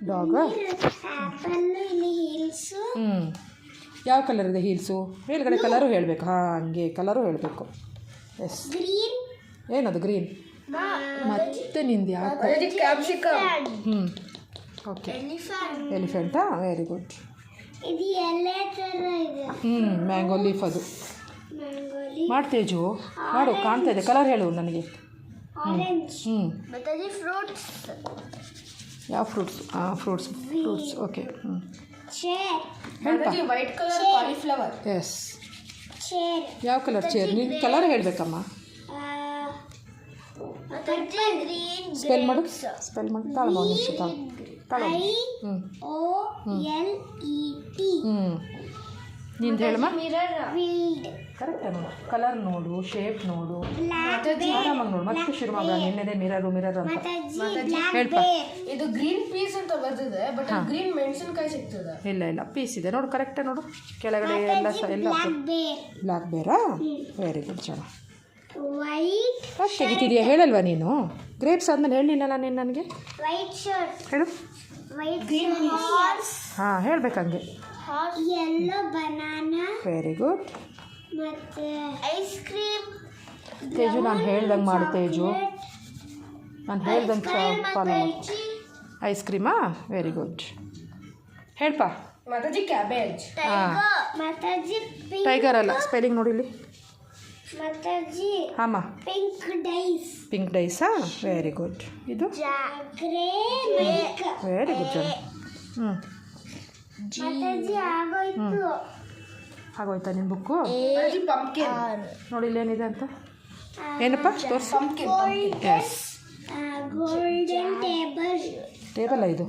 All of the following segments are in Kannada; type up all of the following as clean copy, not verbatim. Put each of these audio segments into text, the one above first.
ಡಾಗ್. ಯಾವ ಕಲರ್ ಇದೆ ಹೀಲ್ಸು? ಮೇಲ್ಗಡೆ ಕಲರು ಹೇಳಬೇಕು. ಹಾಂ, ಹಂಗೆ ಕಲರು ಹೇಳಬೇಕು. ಎಸ್. ಏನದು ಗ್ರೀನ್? ಮತ್ತೆ ನಿಂದು ಯಾಕೆ? ಓಕೆ. ಎಲಿಫೆಂಟಾ? Very good. ಮ್ಯಾಂಗೋ ಲೀಫ್ ಅದು. ಮಾಡ್ತೇಜು ಮಾಡು, ಕಾಣ್ತಾ ಇದೆ. ಕಲರ್ ಹೇಳು ನನಗೆ. ಯಾವ fruits? Fruits okay. White colour cauliflower. Yes. ಯಾವ ಕಲರ್ ಚೇರ್? ನೀನು ಕಲರ್ ಹೇಳಬೇಕಮ್ಮ. ಸ್ಪೆಲ್ ಮಾಡು. ತಾಳು ನಿಮಿಷ ತಾಳು. ನಿಂದು ಹೇಳಮ್ಮ. ಕರೆಕ್ಟ್ ನೋಡು, ಕಲರ್ ನೋಡು, ಶೇಪ್ ನೋಡು, ಆರಾಮಾಗಿ ನೋಡು. ಮತ್ತೆ ಶುರು ಮಾಡೋಣ. ನಿನ್ನೆದೇ ಮಿರರು ಅಂತ ಹೇಳ್ಪ. ಇದು ಗ್ರೀನ್ ಪೀಸ್ ಅಂತ ಬರ್ತಿದೆ, ಬಟ್ ಗ್ರೀನ್ ಮೆಣಸಿನಕಾಯಿ ಸಿಗ್ತದೆ. ಇಲ್ಲ ಪೀಸ್ ಇದೆ ನೋಡು. ಕರೆಕ್ಟೇ ನೋಡು. ಕೆಳಗಡೆ ಎಲ್ಲ ಬ್ಲ್ಯಾಕ್ ಬೇರಾ? Very good. ಚೆನ್ನಾಗಿ ಫಸ್ಟ್ ತೆಗಿತಿದೆಯಾ? ಹೇಳಲ್ವಾ ನೀನು? ಗ್ರೇಪ್ಸ್ ಆದಮೇಲೆ ಹೇಳಿಲ್ಲ ನಾನು ನನಗೆ ಹೇಳು. ಹಾಂ, ಹೇಳ್ಬೇಕಂಗೆ. Very good. Ice cream. Teju, ನಾನು ಹೇಳ್ದಂಗೆ ಮಾಡು ತೇಜು. ನಾನು ಹೇಳ್ದಂಗೆ ಫಾಲೋ ಮಾಡಿ. ಐಸ್ ಕ್ರೀಮಾ? Very good. ಹೇಳ್ಪ. ಮಾತಾಜಿ ಕ್ಯಾಬೇಜ್. ಹಾಂ, ಟೈಗರ್ ಅಲ್ಲ. ಸ್ಪೆಲ್ಲಿಂಗ್ ನೋಡಿ ಇಲ್ಲಿ. ಹಾಂ, ಪಿಂಕ್ ಡೈಸಾ? Very good. ಇದು ವೆರಿ ಗುಡ್ ಜನ. ಆಗೋಯ್ತಾ ನಿನ್ನ ಬುಕ್ಕು? ನೋಡಿ ಇಲ್ಲೇನಿದೆ ಅಂತ. ಏನಪ್ಪ ತೋರಿಸು. ಎಸ್. ಟೇಬಲ್ ಇದು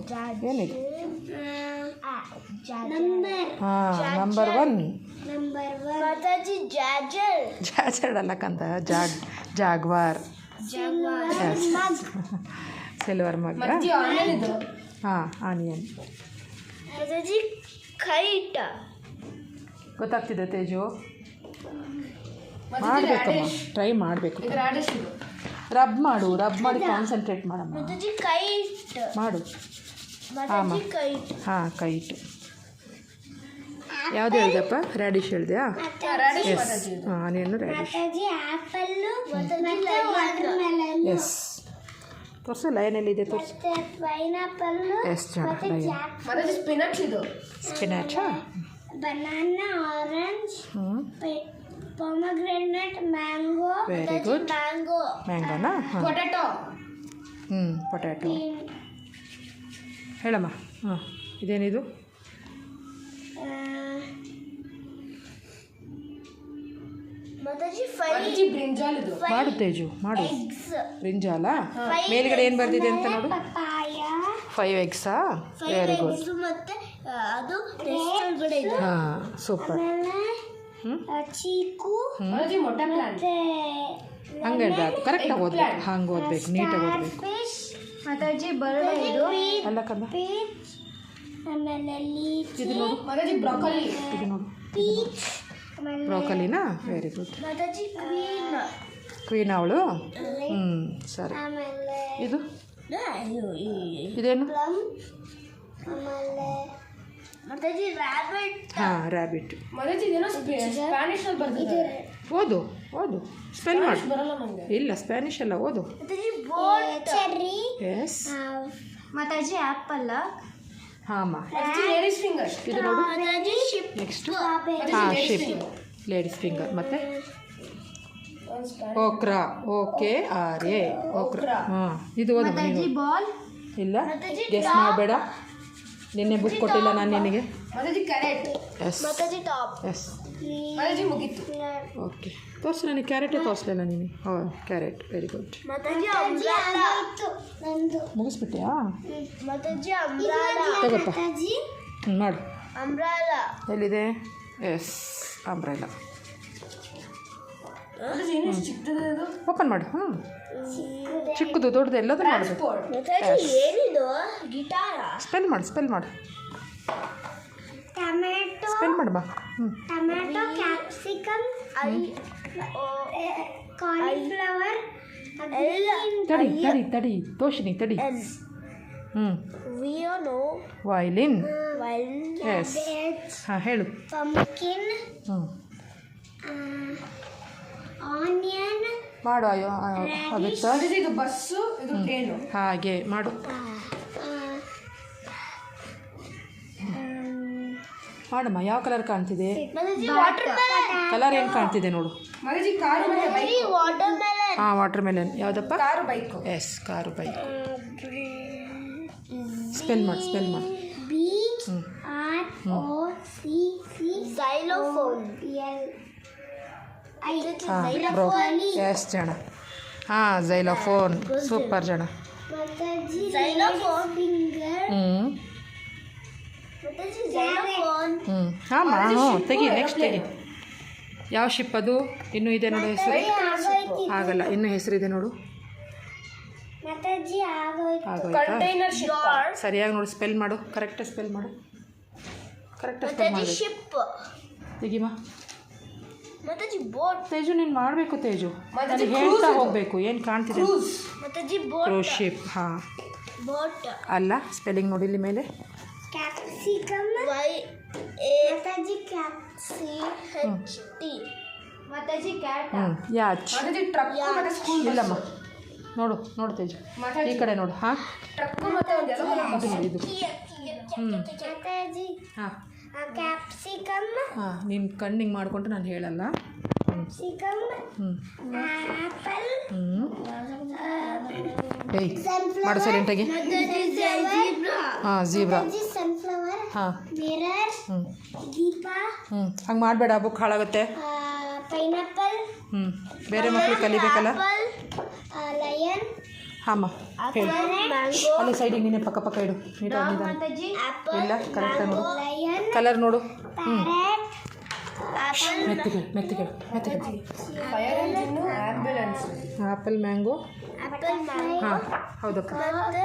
ಏನಿದು? ಹಾಂ, ನಂಬರ್ 1. ಜಾಜರ್ ಅಲ್ಲಕ್ಕಂತ ಜಾಗ್ವಾರ್. Silver mug. ಹಾಂ, ಆನಿಯನ್. ಗೊತ್ತಾಗ್ತಿದೆ ತೇಜು? ಮಾಡಬೇಕಮ್ಮ, ಟ್ರೈ ಮಾಡಬೇಕು. ರಬ್ ಮಾಡಿ ಕಾನ್ಸಂಟ್ರೇಟ್ ಮಾಡಮ್ಮ. ಮಾಡು. ಹಾಂ, ಕೈಟ್. ಯಾವ್ದು ಹೇಳಿದೆಪ್ಪ? ರ್ಯಾಡಿಶ್ ಹೇಳಿದೆಯಾ? ಎಸ್. Onion radish. ಎಸ್. ತೋರಿಸು. ಲಯನಲ್ಲಿದೆ ತೋರಿಸು. ಎಸ್ ಸ್ಪಿನಾಚಾ? Banana, orange, pomegranate, mango. Very good. ಮ್ಯಾಂಗೋನಾ? ಪೊಟ್ಯಾಟೊ. ಪೊಟ್ಯಾಟೊ. ಹೇಳಮ್ಮ. ಇದೇನಿದು? ಮಾಡು ತೇಜು, ಮಾಡು. ಬ್ರಿಂಜಾಲ. ಮೇಲ್ಗಡೆ ಏನು ಬರ್ದಿದೆ ಅಂತ ನೋಡು. 5 ಎಗ್ಸಾ? Very good. ಹಾಂ, ಸೂಪರ್. ಹಂಗೆ ಹೇಳ್ಬಾರ್ದು, ಕರೆಕ್ಟಾಗಿ ಓದ್ಬೇಕು. ಹಂಗೆ ಓದ್ಬೇಕು, ನೀಟಾಗಿ ಓದಬೇಕು. ಅಲ್ಲ ಕಂದ. ಇದು ನೋಡು. ಇದು ನೋಡು. ಬ್ರೋಕೊಲಿನಾ? Very good. ಕ್ವೀನ್ ಅವಳು. ಸರಿ. ಇದೇನು? ಹಾಂ, ರ್ಯಾಬಿಟ್. ಓದು ಸ್ಪೆಲ್ ಮಾಡು. ಇಲ್ಲ, ಸ್ಪ್ಯಾನಿಷ್ ಅಲ್ಲ, ಓದು. ಎಸ್. ಮಾತಾಜಿ ಆ್ಯಪಲ್. ಹಾಂ, ಇದು ನೋಡು. ನೆಕ್ಸ್ಟ್. ಹಾಂ, ಶಿಪ್. Ladies finger. ಮತ್ತೆ ಓಕ್ರಾ. OKRA. ಓಕ್ರಾ. ಹಾಂ, ಇದು ಓದು. ಇಲ್ಲ, ಗೆಸ್ ಮಾಡಬೇಡ. ನಿನ್ನೆ ಬುಕ್ ಕೊಟ್ಟಿಲ್ಲ ನಾನು ನಿನಗೆ. ಎಸ್. ಎಸ್. ಓಕೆ, ತೋರಿಸು ನನಗೆ. ಕ್ಯಾರೆಟೇ ತೋರಿಸಲಿಲ್ಲ ನೀನು. ಕ್ಯಾರೆಟ್. Very good. ಮುಗಿಸ್ಬಿಟ್ಯಾ? ತಗೋಪ್ಪ. ಮಾಡು. ಎಲ್ಲಿದೆ? S, umbrella. ಓಪನ್ ಮಾಡು. ಚಿಕ್ಕದು ದೊಡ್ಡದು ಎಲ್ಲದೂ ಮಾಡಬೇಕು. ಸ್ಪೆಲ್ ಮಾಡು. ಸ್ಪೆಲ್ ಮಾಡು ಬಾ. ಟೊಮ್ಯಾಟೊ, ಕ್ಯಾಪ್ಸಿಕಮ್, ಕಾಲಿಫ್ಲವರ್, ತಡಿ ತಡಿ ತಡಿ ತೋಷಿನಿ ತಡಿ ಹ್ಞೂ ವೈಲಿನ್ ಎಸ್ ಹಾಂ ಹೇಳು pumpkin, ಹ್ಞೂ onion, ಮಾಡು ಅಯ್ಯೋ ಆಗುತ್ತಾ ಇದು ಬಸ್ಸು ಇದು ಟ್ರೈನು. ಹಾಗೆ ಮಾಡು ಮಾಡಮ್ಮ ಯಾವ ಕಲರ್ ಕಾಣ್ತಿದೆ ಕಲರ್ ಏನು ಕಾಣ್ತಿದೆ ನೋಡು ಮಗಜಿ ಕಾರು ಮತ್ತೆ ಬೈಕ್. watermelon, ಹಾಂ ವಾಟರ್ ಮೆಲನ್ ಯಾವುದಪ್ಪ car bike. Yes car bike spell ಮಾಡಿ B R O C C, xylophone, ಹಾಂ ಬ್ರೋ ಎಸ್ ಜನ ಹಾಂ ಝೈಲೋಫೋನ್ ಸೂಪರ್ ಜನ xylophone finger, ಹ್ಞೂ xylophone, ಹ್ಞೂ ಹಾಂ ಹ್ಞೂ ತೆಗಿ ನೆಕ್ಸ್ಟ್ ತೆಗಿ ಯಾವ ಶಿಪ್ ಅದು ಇನ್ನೂ ಇದೆ ನೋಡು ಹೆಸರು ಆಗಲ್ಲ ಇನ್ನೂ ಹೆಸರಿದೆ ನೋಡು ಮಾತಾಜಿ ಆಗೋಯ್ತು. ಆಗೋಯ್ತಾ ಕಂಟೈನರ್ ಶಿಪ್. ಸರಿಯಾಗಿ ನೋಡಿ ಸ್ಪೆಲ್ ಮಾಡು ಕರೆಕ್ಟಾಗಿ ಸ್ಪೆಲ್ ಮಾಡು ಕರೆಕ್ಟಾಗಿ ಸ್ಪೆಲ್ ಮಾಡಿ ಶಿಪ್, ತೆಗಿಮ ಮಾತಾಜಿ ಬೋಟ್, ತೇಜು ನೀನು ಮಾಡಬೇಕು ತೇಜು ಮತ್ತೆ ನನಗೆ ಹೇಳ್ತಾ ಹೋಗಬೇಕು ಏನು ಕಾಣ್ತಿದೆ ಕ್ರೂಸ್. ಮಾತಾಜಿ ಬೋಟ್, ಕ್ರೂಸ್ ಶಿಪ್ ಹಾಂ ಬೋಟ್, ಅಲ್ಲ ಸ್ಪೆಲ್ಲಿಂಗ್ ನೋಡಿ ಇಲ್ಲಿ ಮೇಲೆ ಕ್ಯಾಪ್ಸಿಕಮ್, ಮಾತಾಜಿ ಕ್ಯಾಪ್ಸಿ H T, ಮಾತಾಜಿ ಕ್ಯಾಟ್, ಹ್ಞೂ ಯಾಚ್ ಮಗಜಿ ಟ್ರಕ್ ಮತ್ತೆ ಸ್ಕೂಲ್ ಇಲ್ಲಮ್ಮ ನೋಡು ನೋಡು ತೇಜು ಈ ಕಡೆ ನೋಡು ಹಾಂ ಟ್ರಕ್ ಮತ್ತೆ ಒಂದು ಎಲ್ಲ ಇದು ನೋಡಿ ಇದು ಹ್ಞೂ ಮಾತಾಜಿ ಹಾಂ ಕ್ಯಾಪ್ಸಿಕಮ್, ಹಾಂ ನೀನು ಕಣ್ಣಿಗೆ ಮಾಡಿಕೊಂಡು ನಾನು ಹೇಳಲ್ಲ ಕ್ಯಾಪ್ಸಿಕಮ್, ಹ್ಞೂ ಆಪಲ್, ಹ್ಞೂ ಏಯ್ ಮಾಡು ಸೈಲೆಂಟಾಗಿ ಹಾಂ ಜೀಬ್ರಾ ಮಾತಾಜಿ ಸನ್ಫ್ಲವರ್, ಹಾಂ ಮಿರರ್, ಹ್ಞೂ ದೀಪ, ಹಂಗೆ ಮಾಡಬೇಡ ಬುಕ್ ಹಾಳಾಗುತ್ತೆ ಪೈನಾಪಲ್, ಹ್ಞೂ ಬೇರೆ ಮಕ್ಕಳು ಕಲಿಬೇಕಲ್ಲ ಲಯನ್, ಹಾಂ ಹೇಳು ಅಲ್ಲಿ ಸೈಡಿಗೆ ನೀನೆ ಪಕ್ಕ ಪಕ್ಕ ಇಡು ನೀಟಾಗಿ ನಿಧಾನ ಮಾತಾಜಿ ಆಪಲ್, ಇಲ್ಲ ಕರೆಕ್ಟಾಗಿ ನೋಡು ಲಯನ್, ಕಲರ್ ನೋಡು ಹ್ಞೂ ಪ್ಯಾರೆಟ್, ಆಪಲ್, ಮೆತ್ತಿಗೆ fire engine ambulance. Apple mango apple, ಹಾಂ ಹೌದಕ್ಕ ಮತ್ತೆ